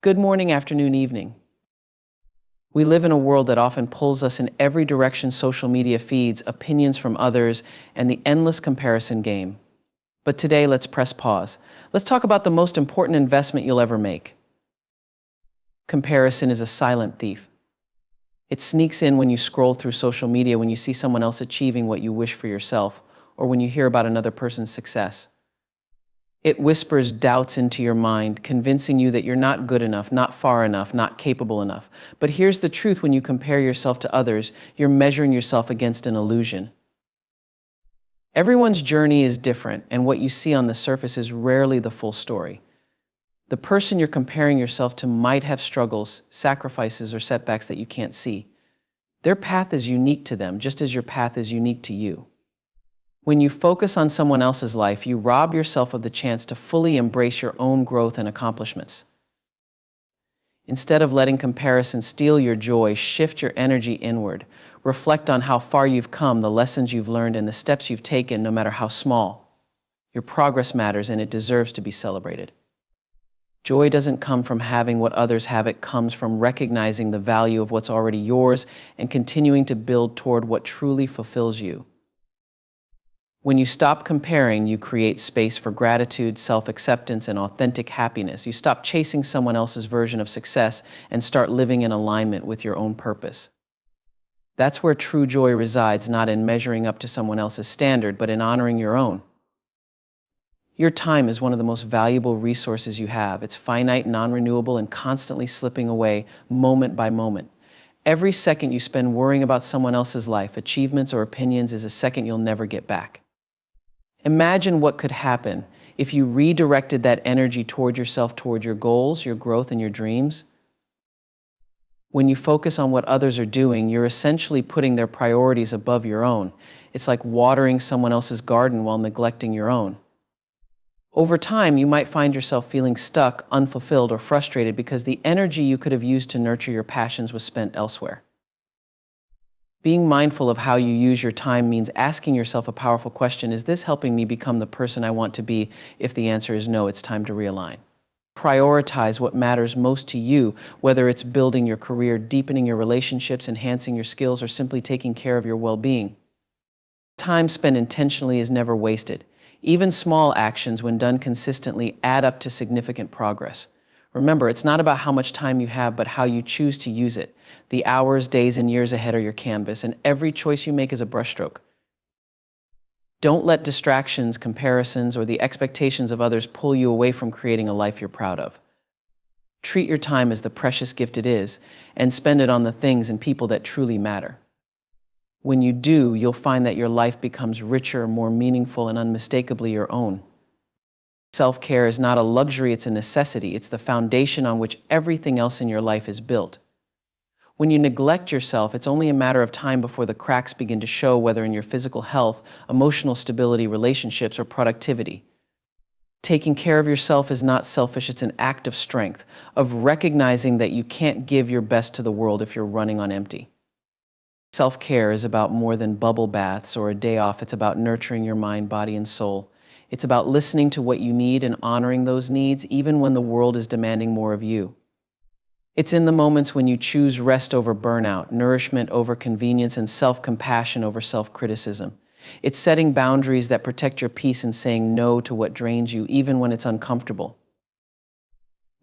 Good morning, afternoon, evening. We live in a world that often pulls us in every direction: social media feeds, opinions from others, and the endless comparison game. But today, let's press pause. Let's talk about the most important investment you'll ever make. Comparison is a silent thief. It sneaks in when you scroll through social media, when you see someone else achieving what you wish for yourself, or when you hear about another person's success. It whispers doubts into your mind, convincing you that you're not good enough, not far enough, not capable enough. But here's the truth: when you compare yourself to others, you're measuring yourself against an illusion. Everyone's journey is different, and what you see on the surface is rarely the full story. The person you're comparing yourself to might have struggles, sacrifices, or setbacks that you can't see. Their path is unique to them, just as your path is unique to you. When you focus on someone else's life, you rob yourself of the chance to fully embrace your own growth and accomplishments. Instead of letting comparison steal your joy, shift your energy inward. Reflect on how far you've come, the lessons you've learned, and the steps you've taken, no matter how small. Your progress matters, and it deserves to be celebrated. Joy doesn't come from having what others have. It comes from recognizing the value of what's already yours and continuing to build toward what truly fulfills you. When you stop comparing, you create space for gratitude, self-acceptance, and authentic happiness. You stop chasing someone else's version of success and start living in alignment with your own purpose. That's where true joy resides, not in measuring up to someone else's standard, but in honoring your own. Your time is one of the most valuable resources you have. It's finite, non-renewable, and constantly slipping away moment by moment. Every second you spend worrying about someone else's life, achievements, or opinions is a second you'll never get back. Imagine what could happen if you redirected that energy toward yourself, toward your goals, your growth, and your dreams. When you focus on what others are doing, you're essentially putting their priorities above your own. It's like watering someone else's garden while neglecting your own. Over time, you might find yourself feeling stuck, unfulfilled, or frustrated because the energy you could have used to nurture your passions was spent elsewhere. Being mindful of how you use your time means asking yourself a powerful question: is this helping me become the person I want to be? If the answer is no, it's time to realign. Prioritize what matters most to you, whether it's building your career, deepening your relationships, enhancing your skills, or simply taking care of your well-being. Time spent intentionally is never wasted. Even small actions, when done consistently, add up to significant progress. Remember, it's not about how much time you have, but how you choose to use it. The hours, days, and years ahead are your canvas, and every choice you make is a brushstroke. Don't let distractions, comparisons, or the expectations of others pull you away from creating a life you're proud of. Treat your time as the precious gift it is, and spend it on the things and people that truly matter. When you do, you'll find that your life becomes richer, more meaningful, and unmistakably your own. Self-care is not a luxury, it's a necessity. It's the foundation on which everything else in your life is built. When you neglect yourself, it's only a matter of time before the cracks begin to show, whether in your physical health, emotional stability, relationships, or productivity. Taking care of yourself is not selfish, it's an act of strength, of recognizing that you can't give your best to the world if you're running on empty. Self-care is about more than bubble baths or a day off. It's about nurturing your mind, body, and soul. It's about listening to what you need and honoring those needs, even when the world is demanding more of you. It's in the moments when you choose rest over burnout, nourishment over convenience, and self-compassion over self-criticism. It's setting boundaries that protect your peace and saying no to what drains you, even when it's uncomfortable.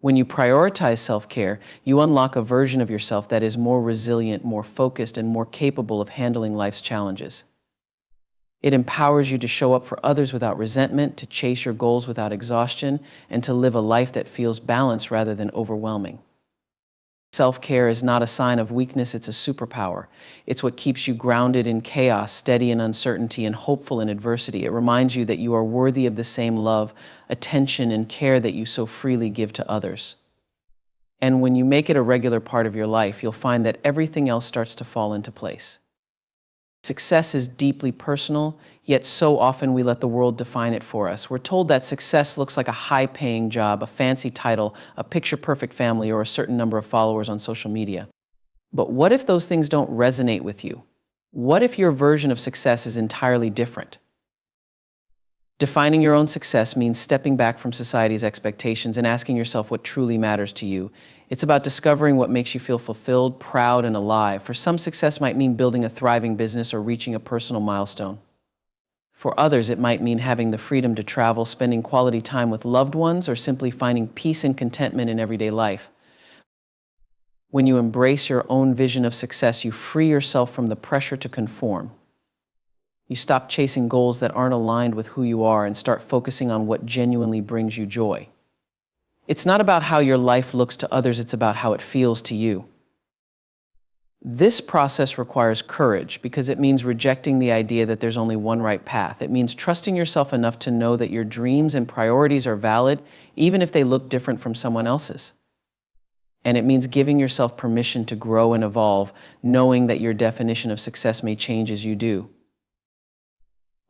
When you prioritize self-care, you unlock a version of yourself that is more resilient, more focused, and more capable of handling life's challenges. It empowers you to show up for others without resentment, to chase your goals without exhaustion, and to live a life that feels balanced rather than overwhelming. Self-care is not a sign of weakness, it's a superpower. It's what keeps you grounded in chaos, steady in uncertainty, and hopeful in adversity. It reminds you that you are worthy of the same love, attention, and care that you so freely give to others. And when you make it a regular part of your life, you'll find that everything else starts to fall into place. Success is deeply personal, yet so often we let the world define it for us. We're told that success looks like a high-paying job, a fancy title, a picture-perfect family, or a certain number of followers on social media. But what if those things don't resonate with you? What if your version of success is entirely different? Defining your own success means stepping back from society's expectations and asking yourself what truly matters to you. It's about discovering what makes you feel fulfilled, proud, and alive. For some, success might mean building a thriving business or reaching a personal milestone. For others, it might mean having the freedom to travel, spending quality time with loved ones, or simply finding peace and contentment in everyday life. When you embrace your own vision of success, you free yourself from the pressure to conform. You stop chasing goals that aren't aligned with who you are and start focusing on what genuinely brings you joy. It's not about how your life looks to others, it's about how it feels to you. This process requires courage because it means rejecting the idea that there's only one right path. It means trusting yourself enough to know that your dreams and priorities are valid, even if they look different from someone else's. And it means giving yourself permission to grow and evolve, knowing that your definition of success may change as you do.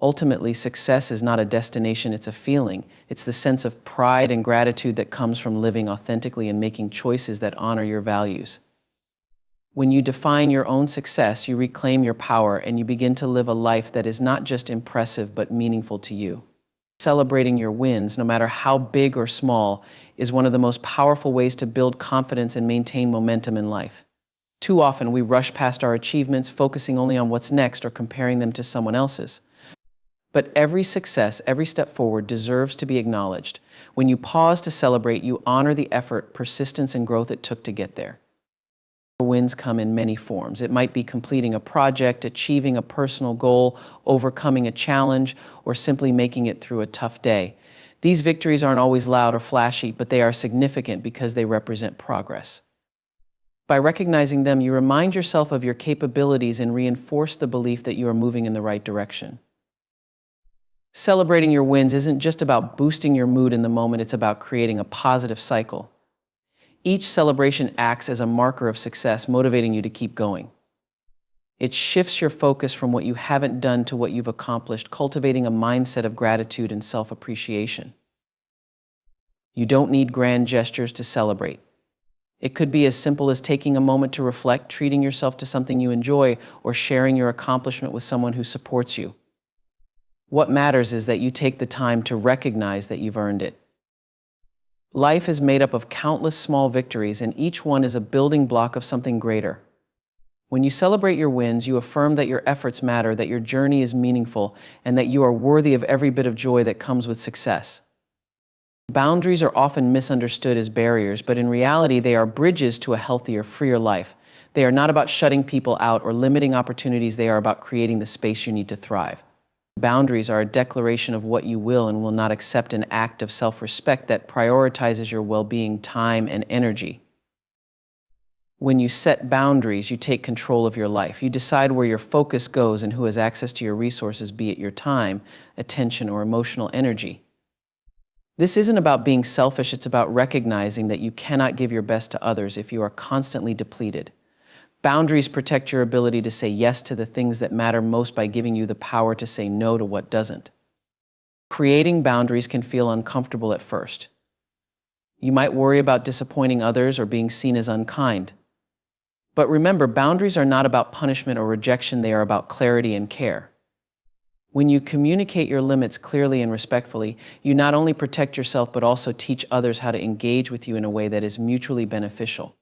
Ultimately, success is not a destination, it's a feeling. It's the sense of pride and gratitude that comes from living authentically and making choices that honor your values. When you define your own success, you reclaim your power and you begin to live a life that is not just impressive but meaningful to you. Celebrating your wins, no matter how big or small, is one of the most powerful ways to build confidence and maintain momentum in life. Too often, we rush past our achievements, focusing only on what's next or comparing them to someone else's. But every success, every step forward deserves to be acknowledged. When you pause to celebrate, you honor the effort, persistence, and growth it took to get there. Wins come in many forms. It might be completing a project, achieving a personal goal, overcoming a challenge, or simply making it through a tough day. These victories aren't always loud or flashy, but they are significant because they represent progress. By recognizing them, you remind yourself of your capabilities and reinforce the belief that you are moving in the right direction. Celebrating your wins isn't just about boosting your mood in the moment, it's about creating a positive cycle. Each celebration acts as a marker of success, motivating you to keep going. It shifts your focus from what you haven't done to what you've accomplished, cultivating a mindset of gratitude and self-appreciation. You don't need grand gestures to celebrate. It could be as simple as taking a moment to reflect, treating yourself to something you enjoy, or sharing your accomplishment with someone who supports you. What matters is that you take the time to recognize that you've earned it. Life is made up of countless small victories, and each one is a building block of something greater. When you celebrate your wins, you affirm that your efforts matter, that your journey is meaningful, and that you are worthy of every bit of joy that comes with success. Boundaries are often misunderstood as barriers, but in reality, they are bridges to a healthier, freer life. They are not about shutting people out or limiting opportunities, they are about creating the space you need to thrive. Boundaries are a declaration of what you will and will not accept, an act of self-respect that prioritizes your well-being, time, and energy. When you set boundaries, you take control of your life. You decide where your focus goes and who has access to your resources, be it your time, attention, or emotional energy. This isn't about being selfish, it's about recognizing that you cannot give your best to others if you are constantly depleted. Boundaries protect your ability to say yes to the things that matter most by giving you the power to say no to what doesn't. Creating boundaries can feel uncomfortable at first. You might worry about disappointing others or being seen as unkind. But remember, boundaries are not about punishment or rejection, they are about clarity and care. When you communicate your limits clearly and respectfully, you not only protect yourself but also teach others how to engage with you in a way that is mutually beneficial.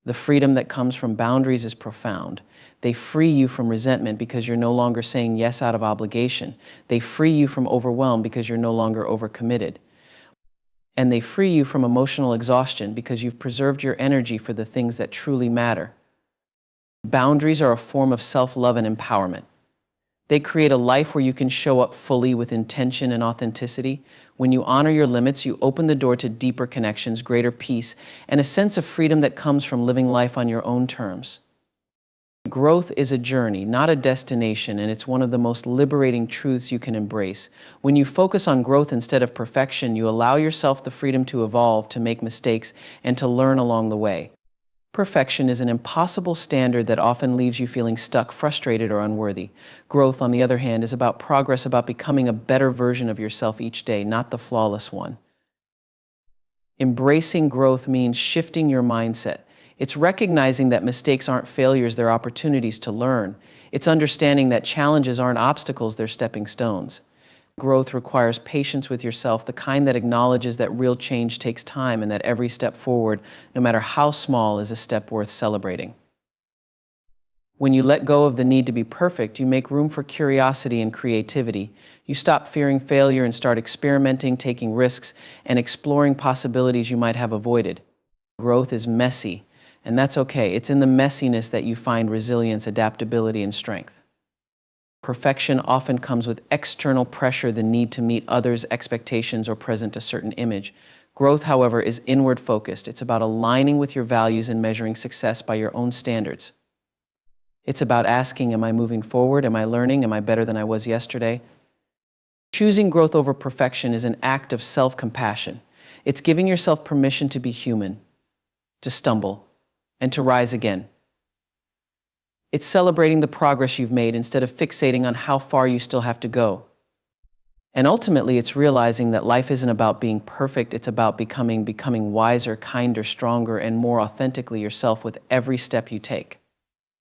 The freedom that comes from boundaries is profound. They free you from resentment because you're no longer saying yes out of obligation. They free you from overwhelm because you're no longer overcommitted. And they free you from emotional exhaustion because you've preserved your energy for the things that truly matter. Boundaries are a form of self-love and empowerment. They create a life where you can show up fully with intention and authenticity. When you honor your limits, you open the door to deeper connections, greater peace, and a sense of freedom that comes from living life on your own terms. Growth is a journey, not a destination, and it's one of the most liberating truths you can embrace. When you focus on growth instead of perfection, you allow yourself the freedom to evolve, to make mistakes, and to learn along the way. Perfection is an impossible standard that often leaves you feeling stuck, frustrated, or unworthy. Growth, on the other hand, is about progress, about becoming a better version of yourself each day, not the flawless one. Embracing growth means shifting your mindset. It's recognizing that mistakes aren't failures, they're opportunities to learn. It's understanding that challenges aren't obstacles, they're stepping stones. Growth requires patience with yourself, the kind that acknowledges that real change takes time and that every step forward, no matter how small, is a step worth celebrating. When you let go of the need to be perfect, you make room for curiosity and creativity. You stop fearing failure and start experimenting, taking risks, and exploring possibilities you might have avoided. Growth is messy, and that's okay. It's in the messiness that you find resilience, adaptability, and strength. Perfection often comes with external pressure, the need to meet others' expectations or present a certain image. Growth, however, is inward focused. It's about aligning with your values and measuring success by your own standards. It's about asking, am I moving forward? Am I learning? Am I better than I was yesterday? Choosing growth over perfection is an act of self-compassion. It's giving yourself permission to be human, to stumble, and to rise again. It's celebrating the progress you've made instead of fixating on how far you still have to go. And ultimately, it's realizing that life isn't about being perfect. It's about becoming wiser, kinder, stronger, and more authentically yourself with every step you take.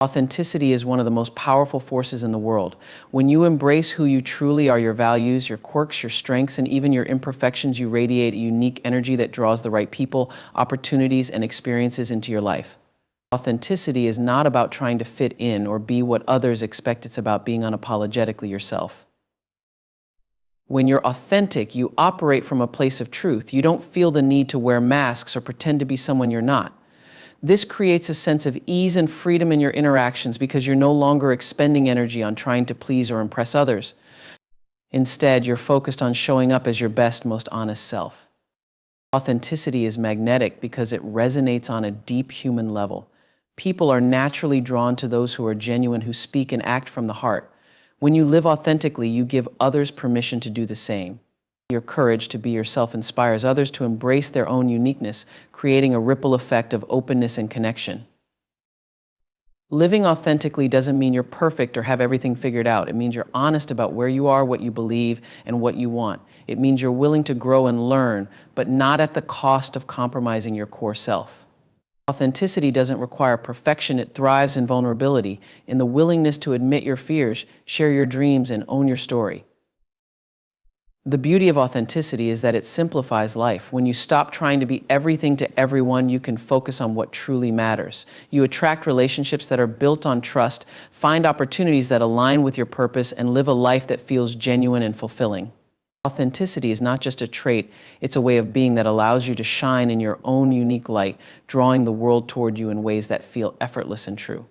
Authenticity is one of the most powerful forces in the world. When you embrace who you truly are, your values, your quirks, your strengths, and even your imperfections, you radiate a unique energy that draws the right people, opportunities, and experiences into your life. Authenticity is not about trying to fit in or be what others expect. It's about being unapologetically yourself. When you're authentic, you operate from a place of truth. You don't feel the need to wear masks or pretend to be someone you're not. This creates a sense of ease and freedom in your interactions because you're no longer expending energy on trying to please or impress others. Instead, you're focused on showing up as your best, most honest self. Authenticity is magnetic because it resonates on a deep human level. People are naturally drawn to those who are genuine, who speak and act from the heart. When you live authentically, you give others permission to do the same. Your courage to be yourself inspires others to embrace their own uniqueness, creating a ripple effect of openness and connection. Living authentically doesn't mean you're perfect or have everything figured out. It means you're honest about where you are, what you believe, and what you want. It means you're willing to grow and learn, but not at the cost of compromising your core self. Authenticity doesn't require perfection. It thrives in vulnerability, in the willingness to admit your fears, share your dreams, and own your story. The beauty of authenticity is that it simplifies life. When you stop trying to be everything to everyone, you can focus on what truly matters. You attract relationships that are built on trust, find opportunities that align with your purpose, and live a life that feels genuine and fulfilling. Authenticity is not just a trait, it's a way of being that allows you to shine in your own unique light, drawing the world toward you in ways that feel effortless and true.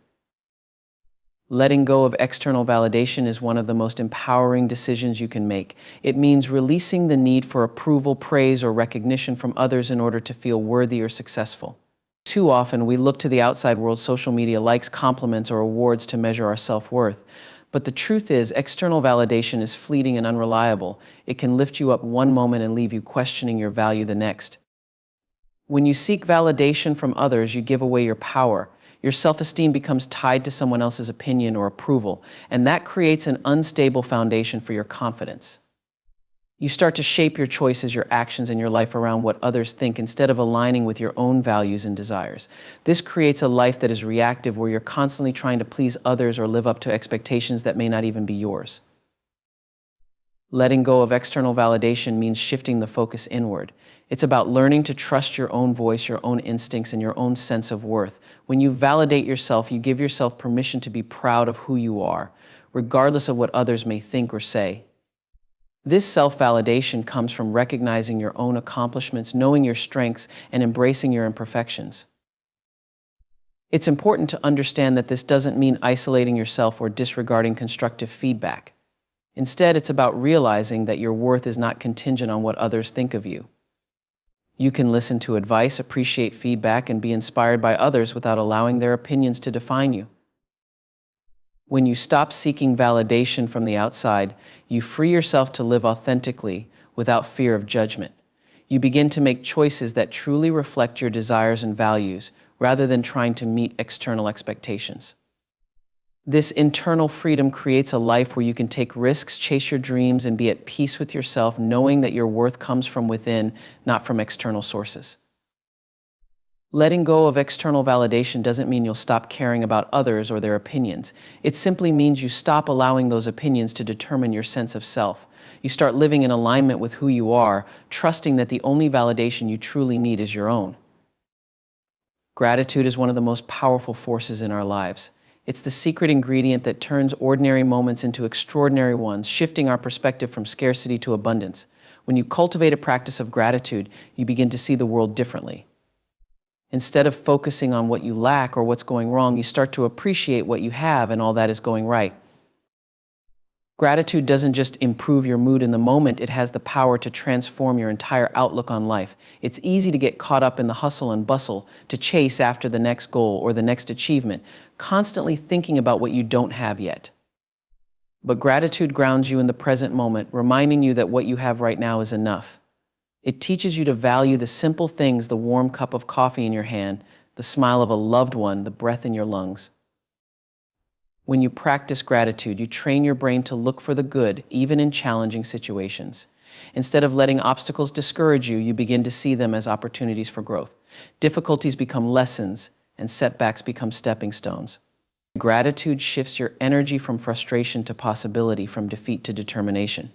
Letting go of external validation is one of the most empowering decisions you can make. It means releasing the need for approval, praise, or recognition from others in order to feel worthy or successful. Too often, we look to the outside world, social media, likes, compliments, or awards to measure our self-worth. But the truth is, external validation is fleeting and unreliable. It can lift you up one moment and leave you questioning your value the next. When you seek validation from others, you give away your power. Your self-esteem becomes tied to someone else's opinion or approval, and that creates an unstable foundation for your confidence. You start to shape your choices, your actions, and your life around what others think instead of aligning with your own values and desires. This creates a life that is reactive, where you're constantly trying to please others or live up to expectations that may not even be yours. Letting go of external validation means shifting the focus inward. It's about learning to trust your own voice, your own instincts, and your own sense of worth. When you validate yourself, you give yourself permission to be proud of who you are, regardless of what others may think or say. This self-validation comes from recognizing your own accomplishments, knowing your strengths, and embracing your imperfections. It's important to understand that this doesn't mean isolating yourself or disregarding constructive feedback. Instead, it's about realizing that your worth is not contingent on what others think of you. You can listen to advice, appreciate feedback, and be inspired by others without allowing their opinions to define you. When you stop seeking validation from the outside, you free yourself to live authentically without fear of judgment. You begin to make choices that truly reflect your desires and values, rather than trying to meet external expectations. This internal freedom creates a life where you can take risks, chase your dreams, and be at peace with yourself, knowing that your worth comes from within, not from external sources. Letting go of external validation doesn't mean you'll stop caring about others or their opinions. It simply means you stop allowing those opinions to determine your sense of self. You start living in alignment with who you are, trusting that the only validation you truly need is your own. Gratitude is one of the most powerful forces in our lives. It's the secret ingredient that turns ordinary moments into extraordinary ones, shifting our perspective from scarcity to abundance. When you cultivate a practice of gratitude, you begin to see the world differently. Instead of focusing on what you lack or what's going wrong, you start to appreciate what you have and all that is going right. Gratitude doesn't just improve your mood in the moment, it has the power to transform your entire outlook on life. It's easy to get caught up in the hustle and bustle, to chase after the next goal or the next achievement, constantly thinking about what you don't have yet. But gratitude grounds you in the present moment, reminding you that what you have right now is enough. It teaches you to value the simple things: the warm cup of coffee in your hand, the smile of a loved one, the breath in your lungs. When you practice gratitude, you train your brain to look for the good, even in challenging situations. Instead of letting obstacles discourage you, you begin to see them as opportunities for growth. Difficulties become lessons, and setbacks become stepping stones. Gratitude shifts your energy from frustration to possibility, from defeat to determination.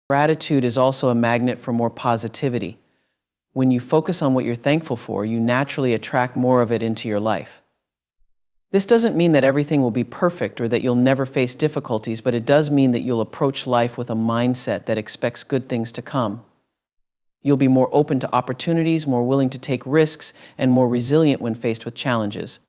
Gratitude is also a magnet for more positivity. When you focus on what you're thankful for, you naturally attract more of it into your life. This doesn't mean that everything will be perfect or that you'll never face difficulties, but it does mean that you'll approach life with a mindset that expects good things to come. You'll be more open to opportunities, more willing to take risks, and more resilient when faced with challenges.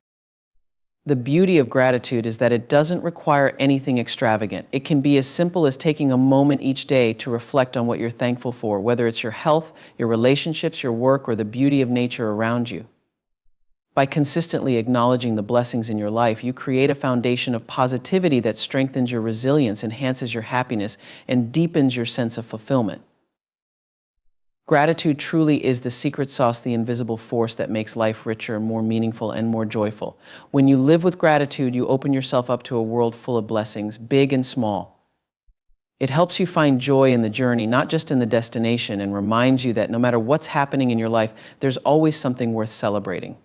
The beauty of gratitude is that it doesn't require anything extravagant. It can be as simple as taking a moment each day to reflect on what you're thankful for, whether it's your health, your relationships, your work, or the beauty of nature around you. By consistently acknowledging the blessings in your life, you create a foundation of positivity that strengthens your resilience, enhances your happiness, and deepens your sense of fulfillment. Gratitude truly is the secret sauce, the invisible force that makes life richer, more meaningful, and more joyful. When you live with gratitude, you open yourself up to a world full of blessings, big and small. It helps you find joy in the journey, not just in the destination, and reminds you that no matter what's happening in your life, there's always something worth celebrating.